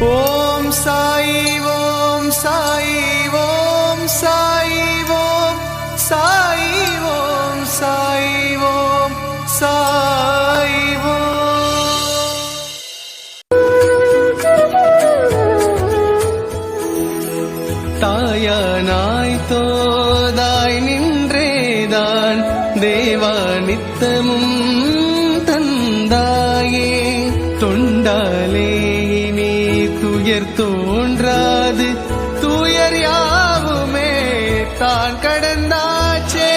ஓம் சாய் ஓம் சாய் ஓம் சாய் ஓம் சாய் ஓம் சாய் ஓம் சாய் தாயானாய் தோதாய் நின்றேதான் தேவா நித்தமும் தந்தாயே தொண்டாலே நீ துயர் தோன்றாது துயர் யாவுமே தான் கடந்தாச்சே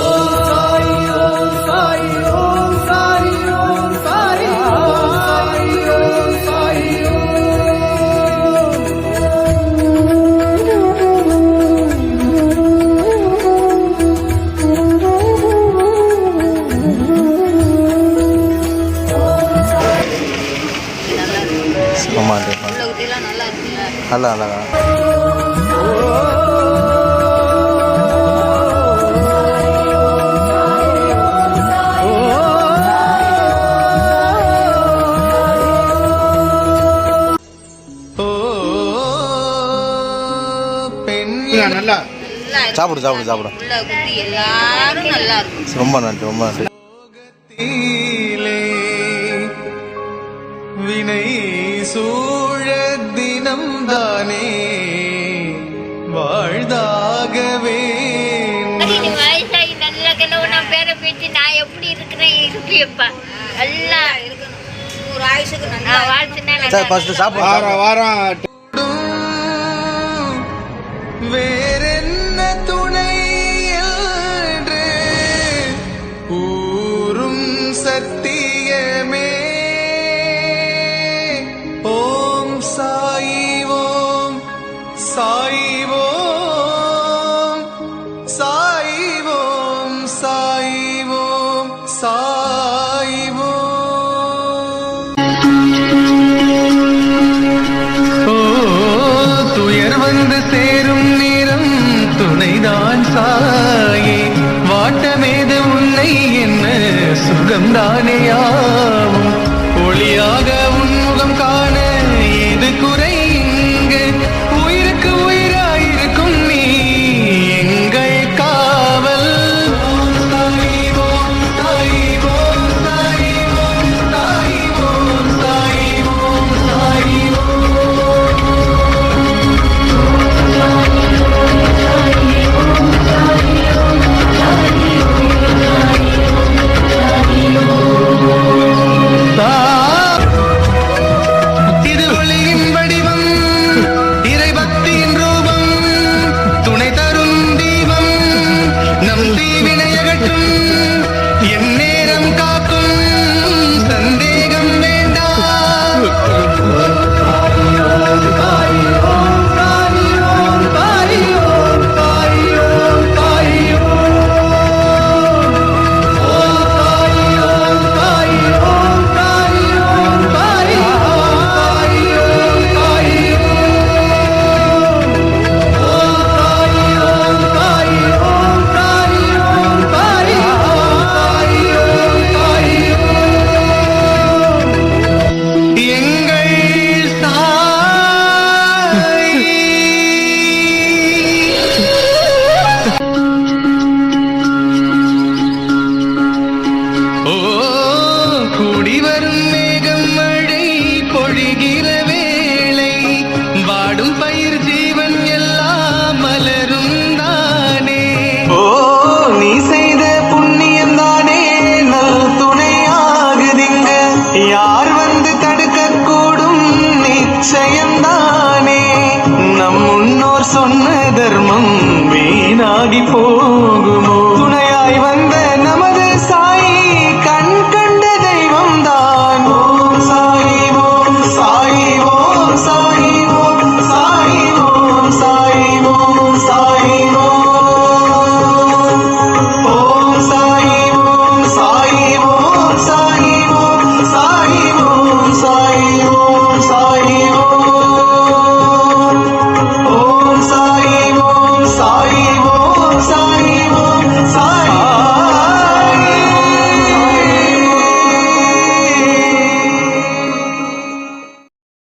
ஓம் சாய் ஓம் சாய் ஓம் சாய் ஓம் சாய் ஓம் சாய் நல்லா அழகா நல்லா சாப்பிடு சாப்பிடு சாப்பிடு ரொம்ப நன்றி ரொம்ப நன்றி வினை சூழ தினம் தானே வாழ்தாகவே வயசாகி நல்ல கிழவு நான் பேரை பேச்சு நான் எப்படி இருக்கிறேன் இருப்பியப்பா எல்லாம் ஒரு ஆயுசுக்கு நல்லா வாழ்த்துனா வாரம் வேறென்ன துணை என்று ஊரும் சத்தியமே ஓம் சாய் ஓம் சாய் ஓம் சாய் ஓம் சாய் ஓம் சாய் ஓம் துயர் வந்து சேரும் நேரம் துணைதான் சாயே வாட்டமேது உன்னை என்ன சுகம்தானேயாவும் ஒளியாக உன்முகம் காண ஏது குறை இங்கு உயிருக்கு உயிராயிருக்கும் நீ எங்கள் காவல் யார் வந்து தடுக்க கூடும் நிச்சயம்தானே நம் முன்னோர் சொன்ன தர்மம் வீணாகி போகுமோ